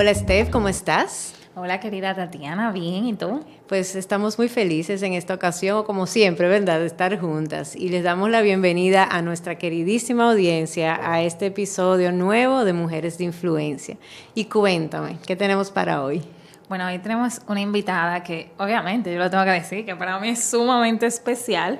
Hola Steph, ¿cómo estás? Hola querida Tatiana, bien, ¿y tú? Pues estamos muy felices en esta ocasión, como siempre, ¿verdad?, de estar juntas. Y les damos la bienvenida a nuestra queridísima audiencia a este episodio nuevo de Mujeres de Influencia. Y cuéntame, ¿qué tenemos para hoy? Bueno, hoy tenemos una invitada que, obviamente, yo lo tengo que decir, que para mí es sumamente especial.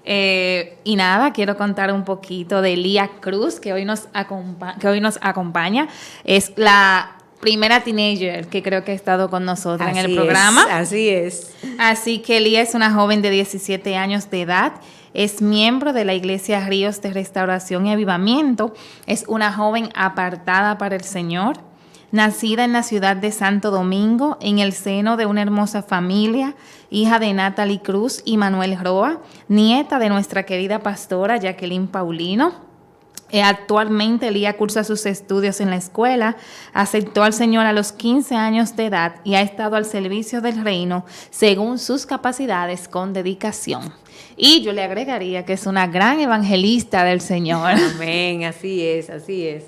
Y nada, quiero contar un poquito de Lía Cruz, que hoy nos acompaña. Es la primera teenager que creo que ha estado con nosotros en el programa. Así es. Así que Lía es una joven de 17 años de edad. Es miembro de la Iglesia Ríos de Restauración y Avivamiento. Es una joven apartada para el Señor. Nacida en la ciudad de Santo Domingo, en el seno de una hermosa familia, hija de Natalie Cruz y Manuel Roa, nieta de nuestra querida pastora Jacqueline Paulino. Actualmente Lía cursa sus estudios en la escuela, aceptó al Señor a los 15 años de edad y ha estado al servicio del reino según sus capacidades con dedicación. Y yo le agregaría que es una gran evangelista del Señor. Amén, así es, así es.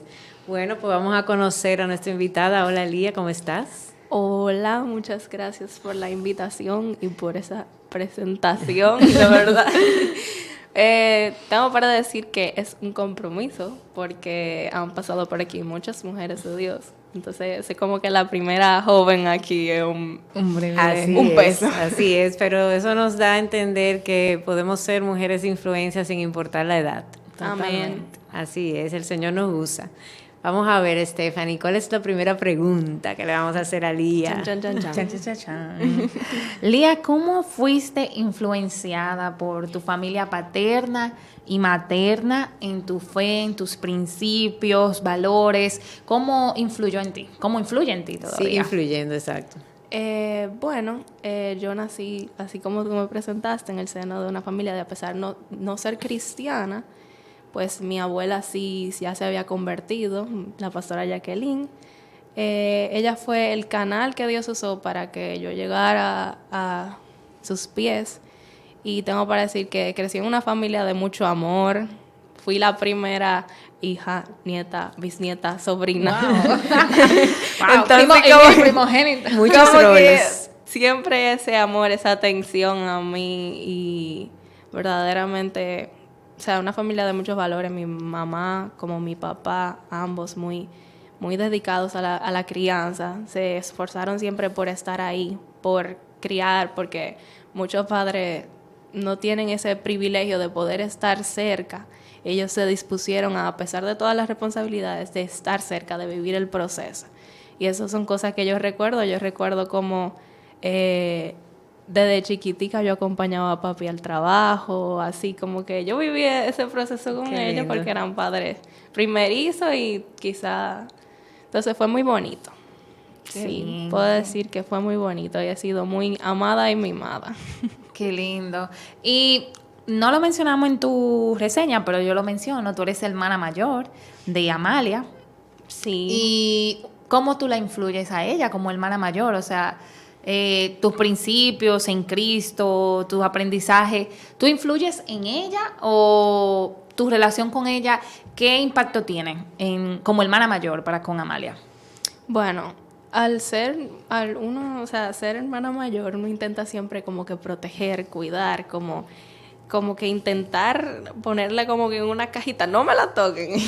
Bueno, pues vamos a conocer a nuestra invitada. Hola Lía, ¿cómo estás? Hola, muchas gracias por la invitación y por esa presentación, la verdad. Tengo para decir que es un compromiso porque han pasado por aquí muchas mujeres de Dios. Entonces, es como que la primera joven aquí es un peso. Así es, pero eso nos da a entender que podemos ser mujeres de influencia sin importar la edad. Amén. Así es, el Señor nos usa. Vamos a ver, Stephanie, ¿cuál es la primera pregunta que le vamos a hacer a Lía? Chan, chan, chan, chan. Chan, chan, chan, chan. Lía, ¿cómo fuiste influenciada por tu familia paterna y materna en tu fe, en tus principios, valores? ¿Cómo influyó en ti? ¿Cómo influye en ti todavía? Sí, influyendo, exacto. Yo nací, así como tú me presentaste, en el seno de una familia de, a pesar de no ser cristiana, pues mi abuela sí ya se había convertido, la pastora Jacqueline. Ella fue el canal que Dios usó para que yo llegara a sus pies. Y tengo para decir que crecí en una familia de mucho amor. Fui la primera hija, nieta, bisnieta, sobrina. Wow. Entonces, Primogénita. Muchos roles. Siempre ese amor, esa atención a mí y verdaderamente, o sea, una familia de muchos valores. Mi mamá como mi papá, ambos muy dedicados a la crianza. Se esforzaron siempre por estar ahí, por criar, porque muchos padres no tienen ese privilegio de poder estar cerca. Ellos se dispusieron a pesar de todas las responsabilidades, de estar cerca, de vivir el proceso. Y eso son cosas que yo recuerdo. Yo recuerdo como desde chiquitica yo acompañaba a papi al trabajo, así como que yo vivía ese proceso con ellos porque eran padres primerizos y quizá... Entonces fue muy bonito. Sí, puedo decir que fue muy bonito y he sido muy amada y mimada. Qué lindo. Y no lo mencionamos en tu reseña, pero yo lo menciono. Tú eres hermana mayor de Amalia. Sí. ¿Y cómo tú la influyes a ella como hermana mayor? O sea, tus principios en Cristo, tus aprendizajes, ¿tú influyes en ella o tu relación con ella, qué impacto tiene como hermana mayor para con Amalia? Bueno, ser hermana mayor, uno intenta siempre como que proteger, cuidar, como que intentar ponerla como que en una cajita, no me la toquen.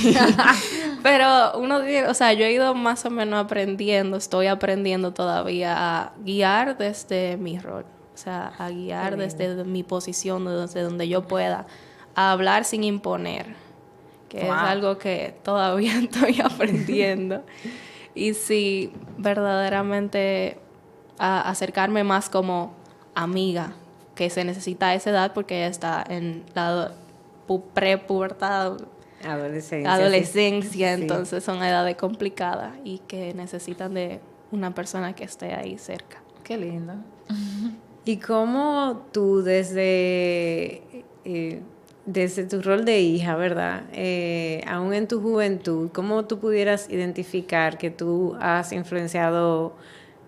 Pero yo he ido más o menos aprendiendo, estoy aprendiendo todavía a guiar desde mi rol, o sea, a guiar desde mi posición, desde donde yo pueda, a hablar sin imponer, que es algo que todavía estoy aprendiendo. Y sí, verdaderamente a acercarme más como amiga, que se necesita a esa edad porque ella está en la prepubertad, adolescencia, entonces son edades complicadas y que necesitan de una persona que esté ahí cerca. Qué lindo. ¿Y cómo tú desde tu rol de hija, ¿verdad? Aún en tu juventud, ¿cómo tú pudieras identificar que tú has influenciado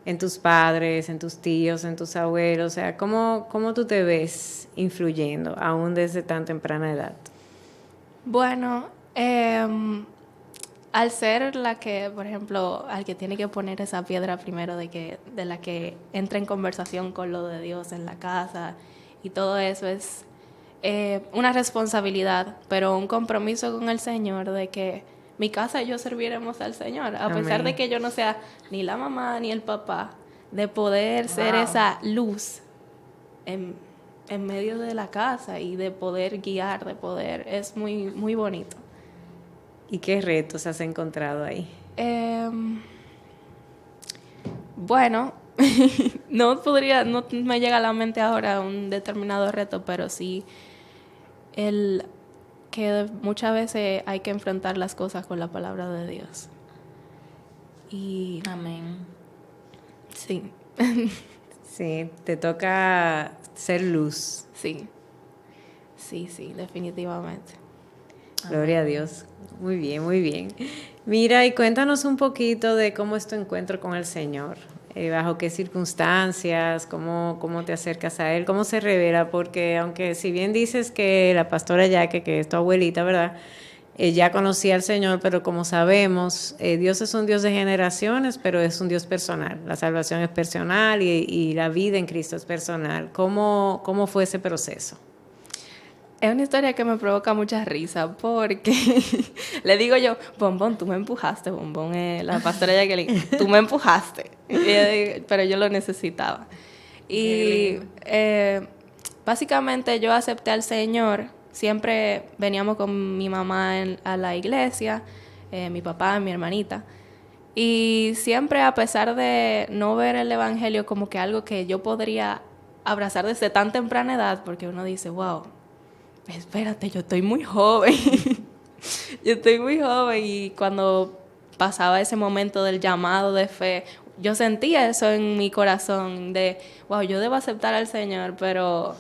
en tus padres, en tus tíos, en tus abuelos? O sea, ¿cómo tú te ves influyendo aún desde tan temprana edad? Bueno, al ser la que, por ejemplo, al que tiene que poner esa piedra primero de la que entra en conversación con lo de Dios en la casa y todo eso es una responsabilidad, pero un compromiso con el Señor de que mi casa y yo serviremos al Señor, a pesar Amén. de que yo no sea ni la mamá ni el papá, de poder ser esa luz en medio de la casa y de poder guiar, es muy, muy bonito. ¿Y qué retos has encontrado ahí? Bueno, no me llega a la mente ahora un determinado reto, pero sí el que muchas veces hay que enfrentar las cosas con la palabra de Dios. Y Amén. sí, Sí, te toca ser luz. sí, definitivamente. Gloria a Dios. Muy bien, muy bien. Mira, y cuéntanos un poquito de cómo es tu encuentro con el Señor. Bajo qué circunstancias, cómo te acercas a Él, cómo se revela, porque aunque si bien dices que la pastora Yaque, que es tu abuelita, ¿verdad? Ya conocía al Señor, pero como sabemos, Dios es un Dios de generaciones, pero es un Dios personal. La salvación es personal y la vida en Cristo es personal. ¿Cómo fue ese proceso? Es una historia que me provoca mucha risa porque le digo yo, Bombón, tú me empujaste, Bombón, la pastora Jacqueline, tú me empujaste, pero yo lo necesitaba. Y básicamente yo acepté al Señor, siempre veníamos con mi mamá a la iglesia, mi papá, mi hermanita, y siempre a pesar de no ver el evangelio como que algo que yo podría abrazar desde tan temprana edad, porque uno dice, wow, espérate, yo estoy muy joven. Yo estoy muy joven y cuando pasaba ese momento del llamado de fe, yo sentía eso en mi corazón de, wow, yo debo aceptar al Señor, pero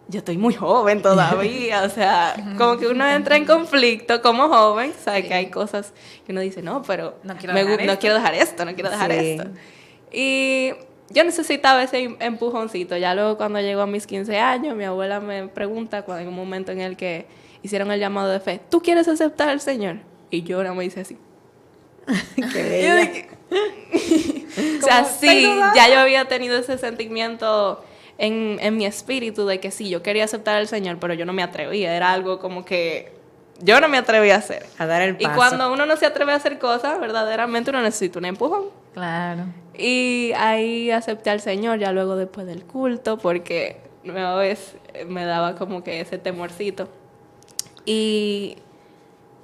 yo estoy muy joven todavía. O sea, como que uno entra en conflicto como joven, sabe que hay cosas que uno dice, no, pero no quiero dejar esto. Y yo necesitaba ese empujoncito. Ya luego cuando llegó a mis 15 años, mi abuela me pregunta en un momento en el que hicieron el llamado de fe, ¿tú quieres aceptar al Señor? Y yo ahora me dice así. Qué bella. O sea, sí, ya yo había tenido ese sentimiento en mi espíritu de que sí, yo quería aceptar al Señor, pero yo no me atrevía. Era algo como que yo no me atrevía a hacer. A dar el paso. Y cuando uno no se atreve a hacer cosas, verdaderamente uno necesita un empujón. Claro. Y ahí acepté al Señor ya luego después del culto porque nueva vez me daba como que ese temorcito. Y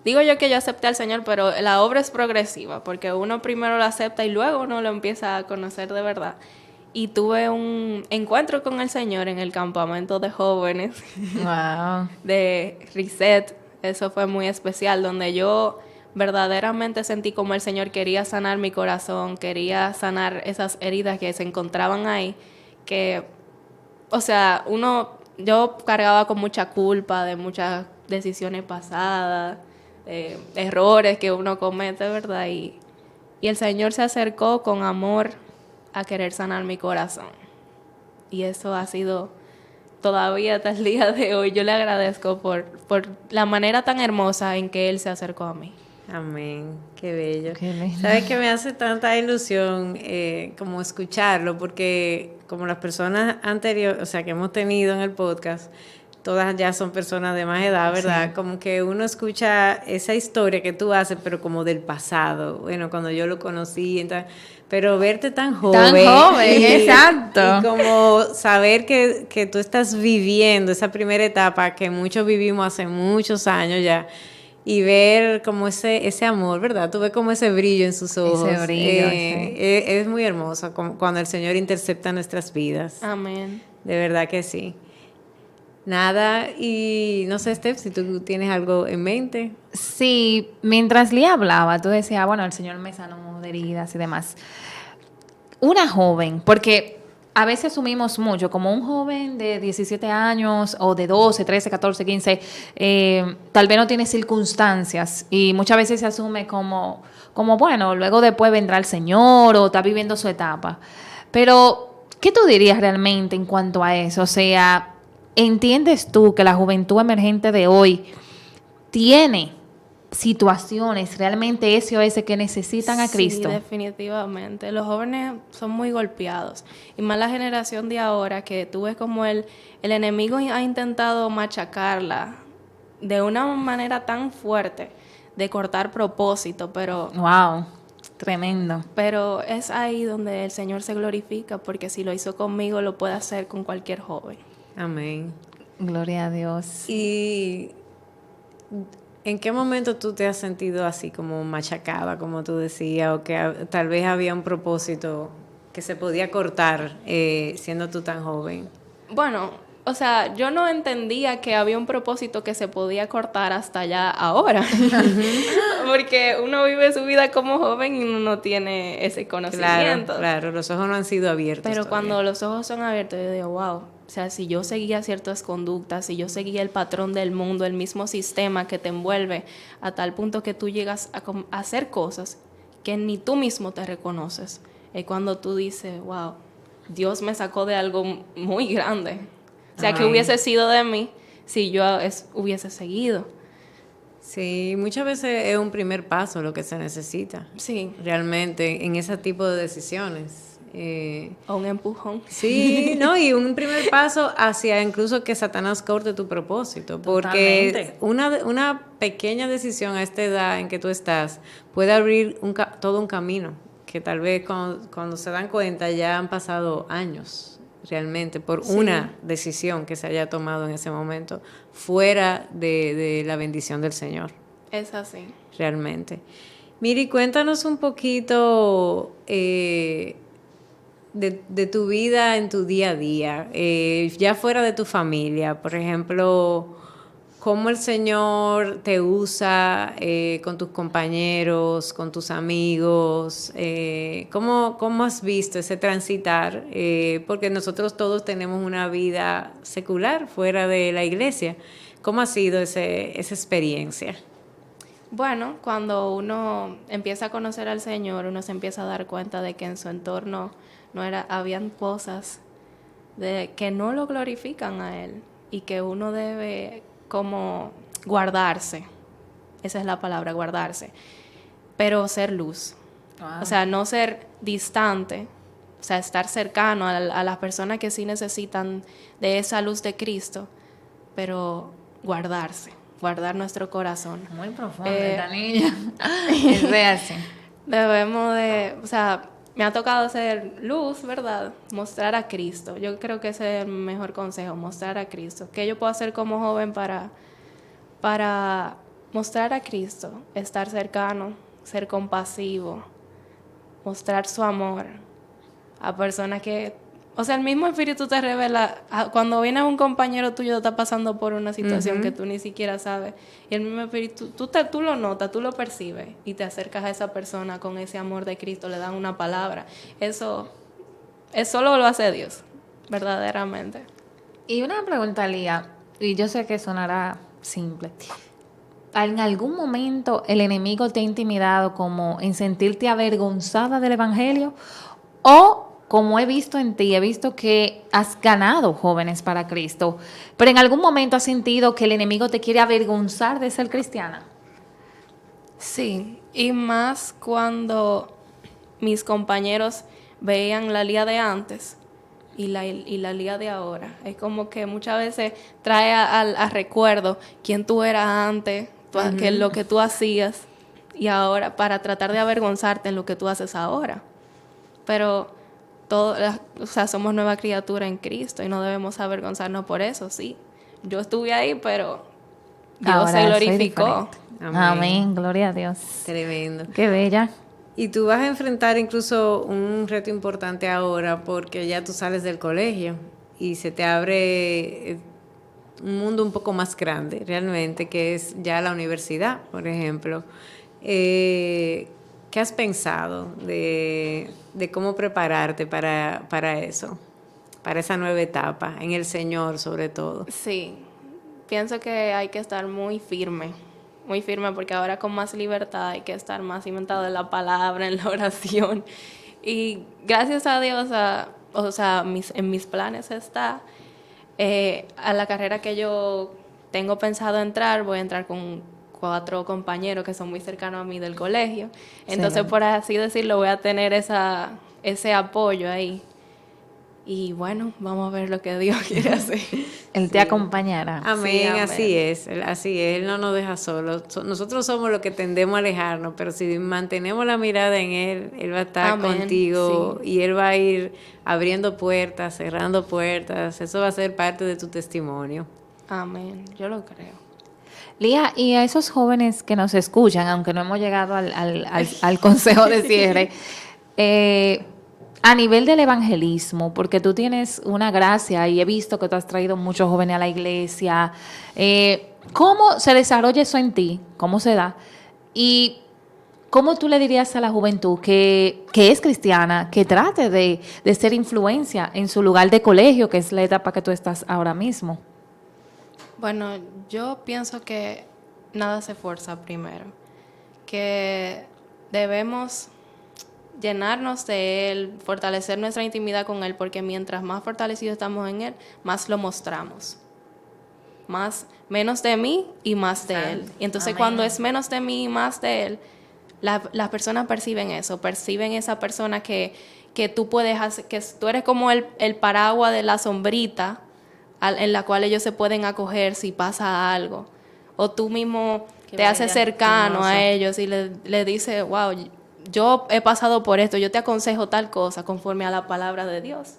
digo yo que yo acepté al Señor, pero la obra es progresiva porque uno primero lo acepta y luego uno lo empieza a conocer de verdad. Y tuve un encuentro con el Señor en el campamento de jóvenes Wow. de Reset. Eso fue muy especial, donde yo verdaderamente sentí como el Señor quería sanar mi corazón, quería sanar esas heridas que se encontraban ahí, que, o sea, yo cargaba con mucha culpa de muchas decisiones pasadas, errores que uno comete, ¿verdad? Y el Señor se acercó con amor a querer sanar mi corazón. Y eso ha sido todavía hasta el día de hoy. Yo le agradezco por la manera tan hermosa en que Él se acercó a mí. Amén, qué bello. Qué lindo. ¿Sabes que me hace tanta ilusión como escucharlo? Porque como las personas anteriores, o sea, que hemos tenido en el podcast, todas ya son personas de más edad, ¿verdad? Sí. Como que uno escucha esa historia que tú haces, pero como del pasado. Bueno, cuando yo lo conocí, entonces, pero verte tan joven. Tan joven, exacto. Y como saber que tú estás viviendo esa primera etapa que muchos vivimos hace muchos años ya. Y ver como ese amor, ¿verdad? Tú ves como ese brillo en sus ojos. Ese brillo, sí. Es muy hermoso como cuando el Señor intercepta nuestras vidas. Amén. De verdad que sí. Nada, y no sé, Steph, si tú tienes algo en mente. Sí, mientras Lía hablaba, tú decías, bueno, el Señor me sanó de heridas y demás. Una joven, porque a veces asumimos mucho, como un joven de 17 años o de 12, 13, 14, 15, tal vez no tiene circunstancias y muchas veces se asume como bueno, luego después vendrá el Señor o está viviendo su etapa. Pero, ¿qué tú dirías realmente en cuanto a eso? O sea, ¿entiendes tú que la juventud emergente de hoy tiene situaciones realmente SOS que necesitan a Cristo? Sí, definitivamente. Los jóvenes son muy golpeados. Y más la generación de ahora, que tú ves como el enemigo ha intentado machacarla de una manera tan fuerte, de cortar propósito, Wow, tremendo. pero es ahí donde el Señor se glorifica, porque si lo hizo conmigo, lo puede hacer con cualquier joven. Amén. Gloria a Dios. ¿Y en qué momento tú te has sentido así como machacada, como tú decías, o que tal vez había un propósito que se podía cortar siendo tú tan joven? Bueno, o sea, yo no entendía que había un propósito que se podía cortar hasta ya ahora. Porque uno vive su vida como joven y uno no tiene ese conocimiento. Claro, los ojos no han sido abiertos Pero todavía. cuando los ojos son abiertos, yo digo, wow. O sea, si yo seguía ciertas conductas, si yo seguía el patrón del mundo, el mismo sistema que te envuelve, a tal punto que tú llegas a hacer cosas que ni tú mismo te reconoces, es cuando tú dices, wow, Dios me sacó de algo muy grande. O sea, que Amén. hubiese sido de mí si yo hubiese seguido. Sí, muchas veces es un primer paso lo que se necesita. Sí. Realmente, en ese tipo de decisiones. O un empujón. Sí, no, y un primer paso hacia incluso que Satanás corte tu propósito, porque una pequeña decisión a esta edad en que tú estás puede abrir todo un camino, que tal vez cuando se dan cuenta ya han pasado años realmente por una decisión que se haya tomado en ese momento, fuera de la bendición del Señor. Es así. Realmente. Miri, cuéntanos un poquito de tu vida en tu día a día, ya fuera de tu familia, por ejemplo, cómo el Señor te usa con tus compañeros, con tus amigos, cómo has visto ese transitar, porque nosotros todos tenemos una vida secular fuera de la iglesia. ¿Cómo ha sido esa experiencia? Bueno, cuando uno empieza a conocer al Señor, uno se empieza a dar cuenta de que en su entorno habían cosas que no lo glorifican a Él y que uno debe como guardarse. Esa es la palabra, guardarse. Pero ser luz. Wow. O sea, no ser distante. O sea, estar cercano a las personas que sí necesitan de esa luz de Cristo, pero guardarse. Guardar nuestro corazón. Muy profundo esta niña. Es real, sí. Debemos o sea, me ha tocado ser luz, ¿verdad? Mostrar a Cristo. Yo creo que ese es el mejor consejo, mostrar a Cristo. ¿Qué yo puedo hacer como joven para mostrar a Cristo? Estar cercano, ser compasivo, mostrar su amor a personas que... O sea, el mismo Espíritu te revela, cuando viene un compañero tuyo está pasando por una situación que tú ni siquiera sabes, y el mismo Espíritu, tú lo notas, tú lo percibes, y te acercas a esa persona con ese amor de Cristo, le dan una palabra. Eso solo lo hace Dios, verdaderamente. Y una pregunta, Lía, y yo sé que sonará simple. ¿En algún momento el enemigo te ha intimidado como en sentirte avergonzada del Evangelio? O, como he visto en ti, he visto que has ganado jóvenes para Cristo, pero en algún momento has sentido que el enemigo te quiere avergonzar de ser cristiana. Sí, y más cuando mis compañeros veían la Lía de antes y la Lía de ahora. Es como que muchas veces trae a recuerdo quién tú eras antes, que lo que tú hacías, y ahora, para tratar de avergonzarte en lo que tú haces ahora. Pero o sea, somos nueva criatura en Cristo y no debemos avergonzarnos por eso, sí. Yo estuve ahí, pero Dios Ahora se soy glorificó. diferente. Amén, gloria a Dios. Tremendo. Qué bella. Y tú vas a enfrentar incluso un reto importante ahora porque ya tú sales del colegio y se te abre un mundo un poco más grande realmente, que es ya la universidad, por ejemplo. ¿Qué has pensado de cómo prepararte para eso, para esa nueva etapa, en el Señor sobre todo? Sí, pienso que hay que estar muy firme porque ahora con más libertad hay que estar más cimentado en la palabra, en la oración. Y gracias a Dios, o sea, en mis planes está, a la carrera que yo tengo pensado entrar, voy a entrar con 4 compañeros que son muy cercanos a mí del colegio. Entonces, Excelente. por así decirlo, voy a tener ese apoyo ahí. Y bueno, vamos a ver lo que Dios quiere hacer. Él te acompañará. Amén, amén. así es, Él no nos deja solos. Nosotros somos los que tendemos a alejarnos, pero si mantenemos la mirada en Él, Él va a estar Amén, contigo y Él va a ir abriendo puertas, cerrando puertas. Eso va a ser parte de tu testimonio. Amén, yo lo creo. Lía, y a esos jóvenes que nos escuchan, aunque no hemos llegado al consejo de cierre, a nivel del evangelismo, porque tú tienes una gracia y he visto que tú has traído muchos jóvenes a la iglesia, ¿cómo se desarrolla eso en ti? ¿Cómo se da? Y ¿cómo tú le dirías a la juventud que es cristiana, que trate de ser influencia en su lugar de colegio, que es la etapa que tú estás ahora mismo? Bueno, yo pienso que nada se fuerza primero, que debemos llenarnos de Él, fortalecer nuestra intimidad con Él, porque mientras más fortalecidos estamos en Él, más lo mostramos. Menos de mí y más de Él. Y entonces Amén. cuando es menos de mí y más de Él, las personas perciben eso, perciben esa persona que tú puedes hacer, que tú eres como el paraguas de la sombrita en la cual ellos se pueden acoger si pasa algo. O tú mismo Qué te haces bella, cercano hermosa. a ellos y le dices, wow, yo he pasado por esto, yo te aconsejo tal cosa conforme a la palabra de Dios.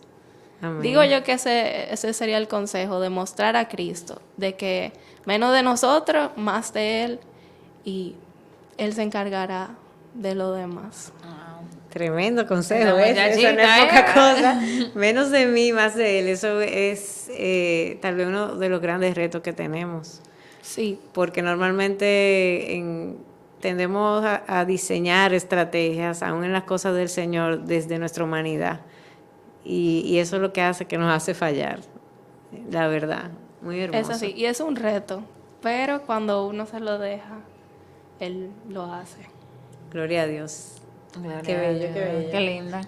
Amén. Digo yo que ese sería el consejo, de mostrar a Cristo, de que menos de nosotros, más de Él, y Él se encargará de lo demás. Tremendo consejo, Esa ¿ves? Eso no es muchachita, poca cosa. Menos de mí, más de Él. Eso es tal vez uno de los grandes retos que tenemos. Sí, Porque normalmente tendemos a diseñar estrategias, aún en las cosas del Señor, desde nuestra humanidad. Y eso es lo que hace que nos hace fallar, la verdad. Muy hermoso. es así, y es un reto, pero cuando uno se lo deja, Él lo hace. Gloria a Dios. Gloria Qué a bello, Dios, qué bello. Qué linda.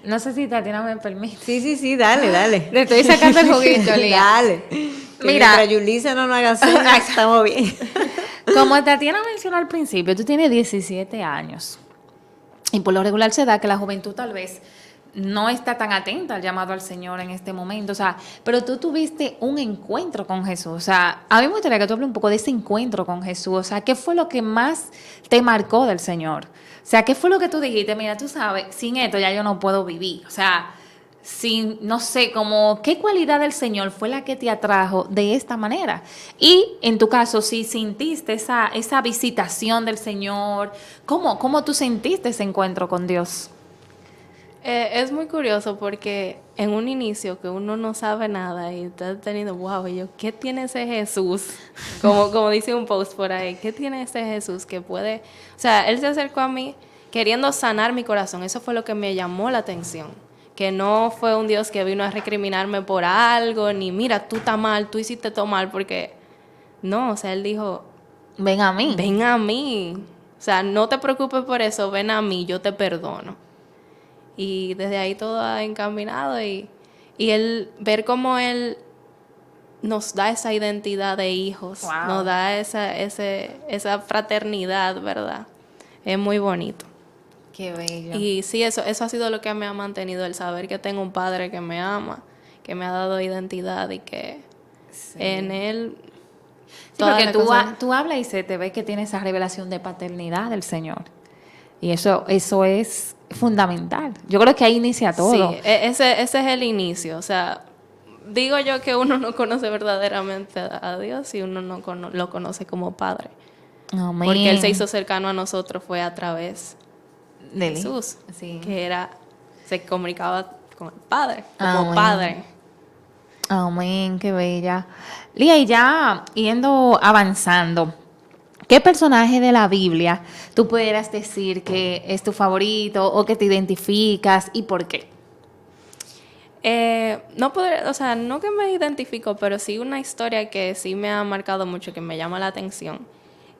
No sé si Tatiana me permite. Sí, dale. Le estoy sacando el juguito, Lía. Dale. Que Mira. mientras Yulisa no nos haga señas, estamos bien. Como Tatiana mencionó al principio, tú tienes 17 años. Y por lo regular se da que la juventud tal vez no está tan atenta al llamado al Señor en este momento. O sea, pero tú tuviste un encuentro con Jesús. O sea, a mí me gustaría que tú hables un poco de ese encuentro con Jesús. O sea, ¿qué fue lo que más te marcó del Señor? O sea, ¿qué fue lo que tú dijiste? Mira, tú sabes, sin esto ya yo no puedo vivir. O sea, sin, no sé, como qué cualidad del Señor fue la que te atrajo de esta manera. Y en tu caso, si sintiste esa visitación del Señor, ¿cómo tú sentiste ese encuentro con Dios? Es muy curioso porque en un inicio que uno no sabe nada y está teniendo, wow, y yo, ¿qué tiene ese Jesús? Como dice un post por ahí, ¿qué tiene ese Jesús que puede? O sea, Él se acercó a mí queriendo sanar mi corazón. Eso fue lo que me llamó la atención. Que no fue un Dios que vino a recriminarme por algo, ni mira, tú estás mal, tú hiciste todo mal, porque no, o sea, Él dijo, Ven a mí. ven a mí. O sea, no te preocupes por eso, ven a mí, yo te perdono. Y desde ahí todo ha encaminado y el ver cómo Él nos da esa identidad de hijos, Wow. nos da esa fraternidad, ¿verdad? Es muy bonito. Qué bello. Y sí, eso ha sido lo que me ha mantenido, el saber que tengo un padre que me ama, que me ha dado identidad y que Sí. en Él... Sí, todas porque las tú, cosas- tú hablas y se te ve que tiene esa revelación de paternidad del Señor. Y eso es fundamental. Yo creo que ahí inicia todo. Sí, ese es el inicio. O sea, digo yo que uno no conoce verdaderamente a Dios si uno no lo conoce como Padre. Amén. Porque Él se hizo cercano a nosotros fue a través de Dele. Jesús, Sí. que se comunicaba con el Padre, como Amén. Padre. Amén, qué bella. Lía, y ya avanzando, ¿qué personaje de la Biblia tú pudieras decir que es tu favorito o que te identificas y por qué? No que me identifico, pero sí una historia que sí me ha marcado mucho, que me llama la atención,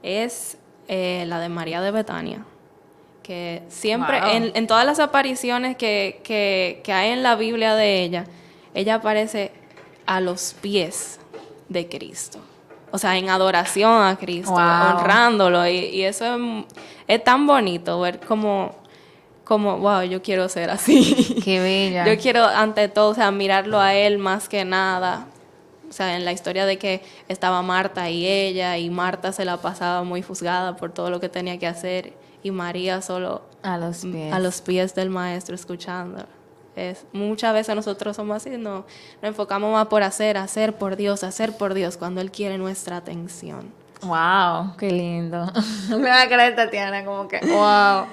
es la de María de Betania. Que siempre, Wow. en todas las apariciones que hay en la Biblia de ella aparece a los pies de Cristo. o sea, en adoración a Cristo, Wow. honrándolo. Y eso es tan bonito ver como, wow, yo quiero ser así. Qué bella. Yo quiero, ante todo, o sea, mirarlo a él más que nada. O sea, en la historia de que estaba Marta y Marta se la pasaba muy juzgada por todo lo que tenía que hacer, y María solo A los pies. a los pies del maestro escuchando. Muchas veces nosotros somos así, nos enfocamos más por hacer por Dios, cuando Él quiere nuestra atención. Wow, qué lindo. Me va a creer Tatiana como que, wow.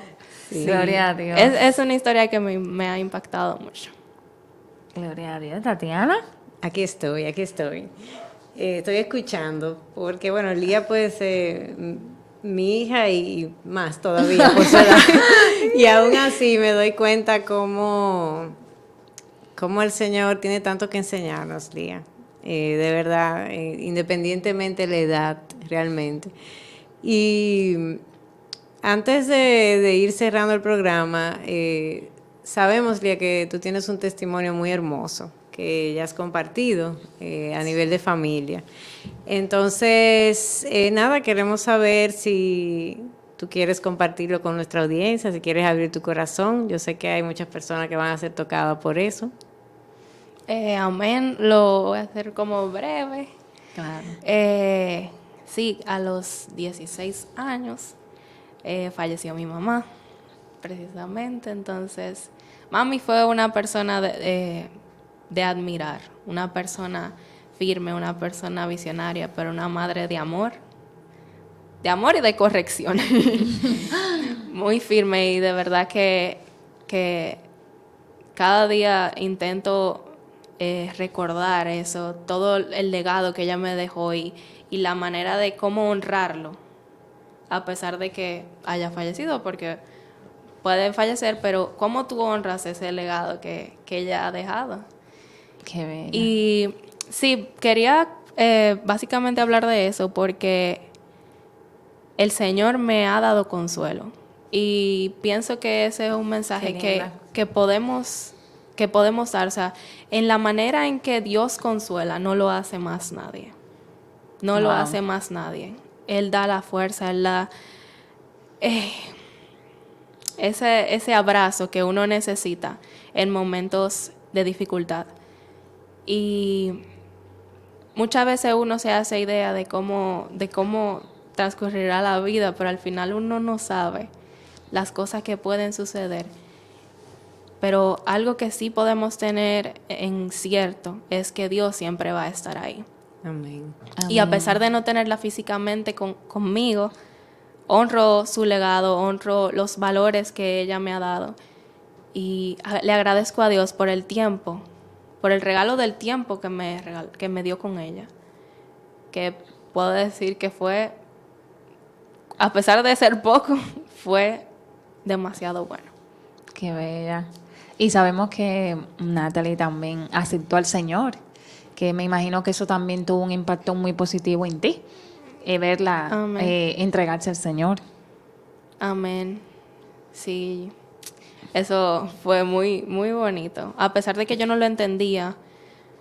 Sí. Gloria a Dios. Es una historia que me ha impactado mucho. Gloria a Dios, Tatiana. Aquí estoy, aquí estoy. Estoy escuchando, porque bueno, Lía puede ser mi hija y más todavía por su edad. Y aún así me doy cuenta cómo el Señor tiene tanto que enseñarnos, Lía. De verdad, independientemente de la edad, realmente. Y antes de ir cerrando el programa, sabemos, Lía, que tú tienes un testimonio muy hermoso que ya has compartido a nivel de familia. Entonces, nada, queremos saber si tú quieres compartirlo con nuestra audiencia, si quieres abrir tu corazón. Yo sé que hay muchas personas que van a ser tocadas por eso. Amén, lo voy a hacer como breve. Claro. Sí, a los 16 años falleció mi mamá, precisamente. Entonces, mami fue una persona de admirar, una persona firme, una persona visionaria, pero una madre de amor y de corrección. Muy firme, y de verdad que cada día intento recordar eso, todo el legado que ella me dejó y la manera de cómo honrarlo, a pesar de que haya fallecido, porque puede fallecer, pero cómo tú honras ese legado que ella ha dejado. Qué bella. Y sí, quería básicamente hablar de eso porque el Señor me ha dado consuelo, y pienso que ese es un mensaje que podemos dar. O sea, en la manera en que Dios consuela, no lo hace más nadie. No lo hace más nadie. Él da la fuerza, Él da ese abrazo que uno necesita en momentos de dificultad. Y muchas veces uno se hace idea de cómo transcurrirá la vida, pero al final uno no sabe las cosas que pueden suceder. Pero algo que sí podemos tener en cierto es que Dios siempre va a estar ahí. Amén. Y a pesar de no tenerla físicamente conmigo, honro su legado, honro los valores que ella me ha dado. Y le agradezco a Dios por el tiempo, por el regalo del tiempo que me dio con ella. Que puedo decir que fue, a pesar de ser poco, fue demasiado bueno. Qué bella. Y sabemos que Natalie también aceptó al Señor, que me imagino que eso también tuvo un impacto muy positivo en ti, verla entregarse al Señor. Amén. Sí, eso fue muy, muy bonito. A pesar de que yo no lo entendía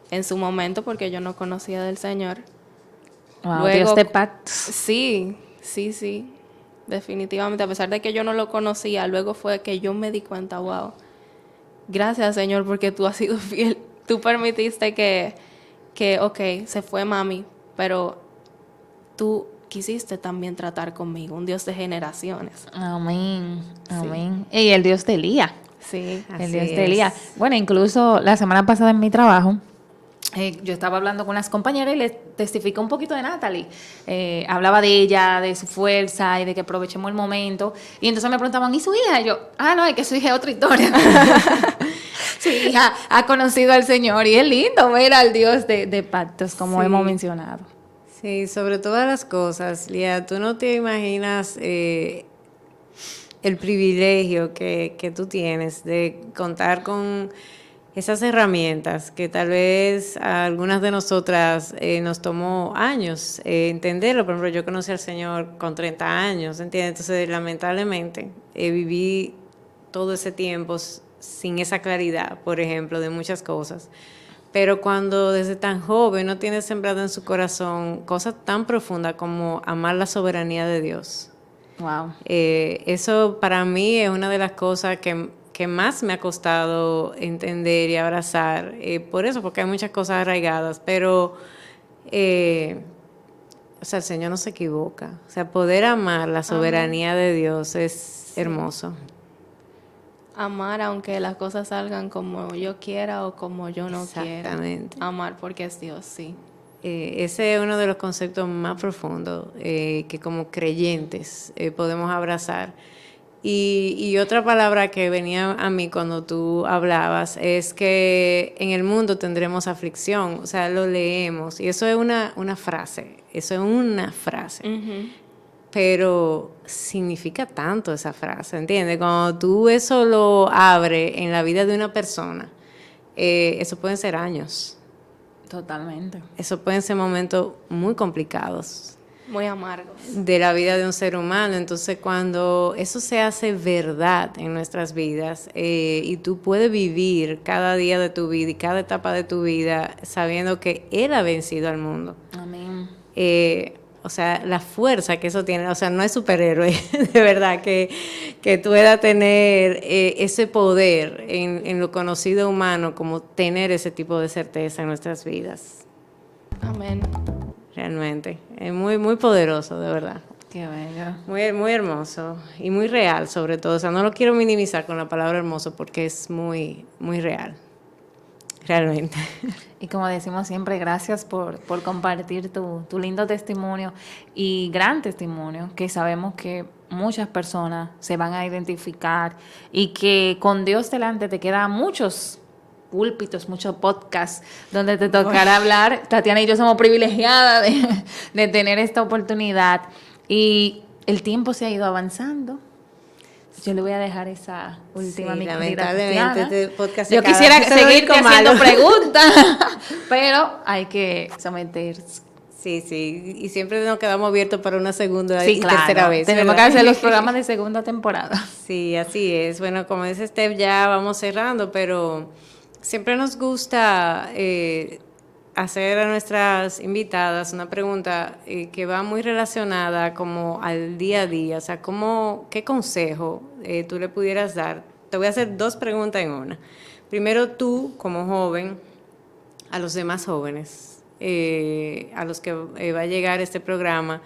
en su momento, porque yo no conocía del Señor. Wow, Luego, Dios de pactos. Sí, definitivamente. A pesar de que yo no lo conocía, luego fue que yo me di cuenta, wow, gracias, Señor, porque tú has sido fiel. Tú permitiste que ok, se fue mami, pero tú quisiste también tratar conmigo, un Dios de generaciones. Amén, amén. Y el Dios de Elías. Sí. El Dios de Elías. Bueno, incluso la semana pasada en mi trabajo, yo estaba hablando con unas compañeras y les testificé un poquito de Natalie. Hablaba de ella, de su fuerza y de que aprovechemos el momento. Y entonces me preguntaban, ¿y su hija? Y yo, no, es que su hija es otra historia. Su hija ha conocido al Señor y es lindo ver al Dios de pactos, como hemos mencionado. Sí, sobre todas las cosas, Lía, tú no te imaginas el privilegio que tú tienes de contar con esas herramientas que tal vez a algunas de nosotras nos tomó años entenderlo. Por ejemplo, yo conocí al Señor con 30 años, ¿entiendes? Entonces, lamentablemente, viví todo ese tiempo sin esa claridad, por ejemplo, de muchas cosas. pero cuando desde tan joven no tiene sembrado en su corazón cosas tan profundas como amar la soberanía de Dios. Wow. Eso para mí es una de las cosas que más me ha costado entender y abrazar. Por eso, porque hay muchas cosas arraigadas, pero o sea, el Señor no se equivoca. O sea, poder amar la soberanía de Dios es hermoso. Amar aunque las cosas salgan como yo quiera o como yo no quiera. Exactamente. Amar porque es Dios, sí. Ese es uno de los conceptos más profundos que como creyentes podemos abrazar. Y otra palabra que venía a mí cuando tú hablabas es que en el mundo tendremos aflicción, o sea, lo leemos, y eso es una frase, pero significa tanto esa frase, ¿entiendes? Cuando tú eso lo abres en la vida de una persona, eso pueden ser años. Totalmente. Eso pueden ser momentos muy complicados Muy amargos. de la vida de un ser humano. Entonces, cuando eso se hace verdad en nuestras vidas y tú puedes vivir cada día de tu vida y cada etapa de tu vida sabiendo que Él ha vencido al mundo. Amén. O sea, la fuerza que eso tiene, o sea, no es superhéroe, de verdad, que pueda tener ese poder en lo conocido humano, como tener ese tipo de certeza en nuestras vidas. Amén. Realmente, es muy, muy poderoso, de verdad. Qué bello. Muy, muy hermoso y muy real, sobre todo. O sea, no lo quiero minimizar con la palabra hermoso porque es muy, muy real. Realmente. Y como decimos siempre, gracias por compartir tu lindo testimonio y gran testimonio, que sabemos que muchas personas se van a identificar y que con Dios delante te quedan muchos púlpitos, muchos podcasts donde te tocará hablar. Tatiana y yo somos privilegiadas de tener esta oportunidad y el tiempo se ha ido avanzando. Yo le voy a dejar esa última Sí, mi querida lamentablemente Tatiana. este podcast Yo se acaba. quisiera Eso es lo seguirte único haciendo malo. preguntas, pero hay que someterse. Sí, sí, y siempre nos quedamos abiertos para una segunda Sí, y claro. tercera vez. Tenemos que ¿verdad? hacer los programas de segunda temporada. Sí, así es. Bueno, como dice Steph, ya vamos cerrando, pero siempre nos gusta hacer a nuestras invitadas una pregunta que va muy relacionada como al día a día. O sea, ¿qué consejo tú le pudieras dar? Te voy a hacer dos preguntas en una. Primero tú, como joven, a los demás jóvenes, a los que va a llegar este programa,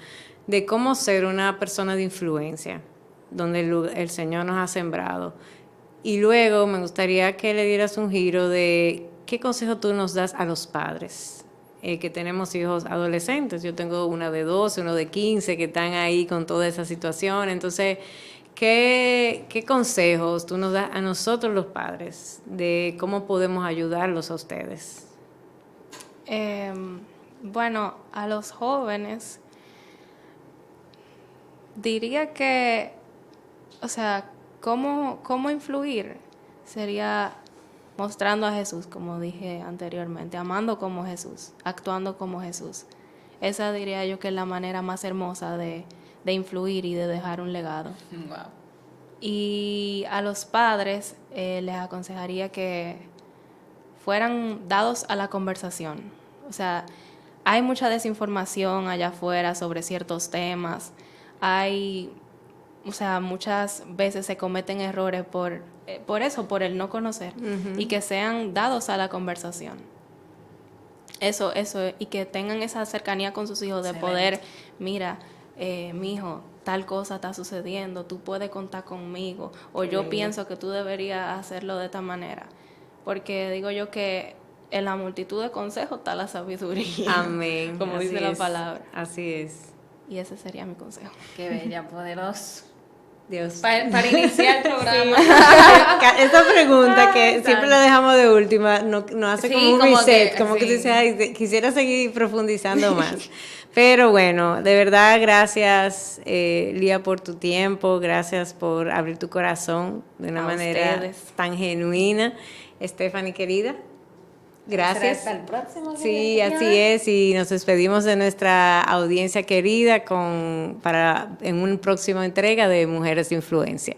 de cómo ser una persona de influencia, donde el Señor nos ha sembrado. Y luego me gustaría que le dieras un giro de qué consejo tú nos das a los padres, que tenemos hijos adolescentes. Yo tengo una de 12, uno de 15 que están ahí con toda esa situación. Entonces, ¿qué consejos tú nos das a nosotros los padres de cómo podemos ayudarlos a ustedes? Bueno, a los jóvenes diría que, o sea, ¿cómo influir? Sería mostrando a Jesús, como dije anteriormente, amando como Jesús, actuando como Jesús. Esa diría yo que es la manera más hermosa de influir y de dejar un legado. Wow. Y a los padres les aconsejaría que fueran dados a la conversación. O sea, hay mucha desinformación allá afuera sobre ciertos temas. O sea, muchas veces se cometen errores por eso, por el no conocer. Y que sean dados a la conversación. Eso, y que tengan esa cercanía con sus hijos de poder, mira, mi hijo, tal cosa está sucediendo, tú puedes contar conmigo, o yo pienso que tú deberías hacerlo de esta manera. Porque digo yo que en la multitud de consejos está la sabiduría. Amén. Como Así dice la es. palabra. Así es. Y ese sería mi consejo. Qué bella, poderoso. Dios. Para iniciar el programa. Esta pregunta que siempre la dejamos de última nos hace Sí, como un como reset, que, como que sí. tú dices, ay, quisiera seguir profundizando más. Pero bueno, de verdad, gracias, Lía, por tu tiempo, gracias por abrir tu corazón de una A manera ustedes. tan genuina. Stephanie, querida, gracias. Hasta el próximo. Sí, así es, y nos despedimos de nuestra audiencia querida en una próxima entrega de Mujeres de Influencia.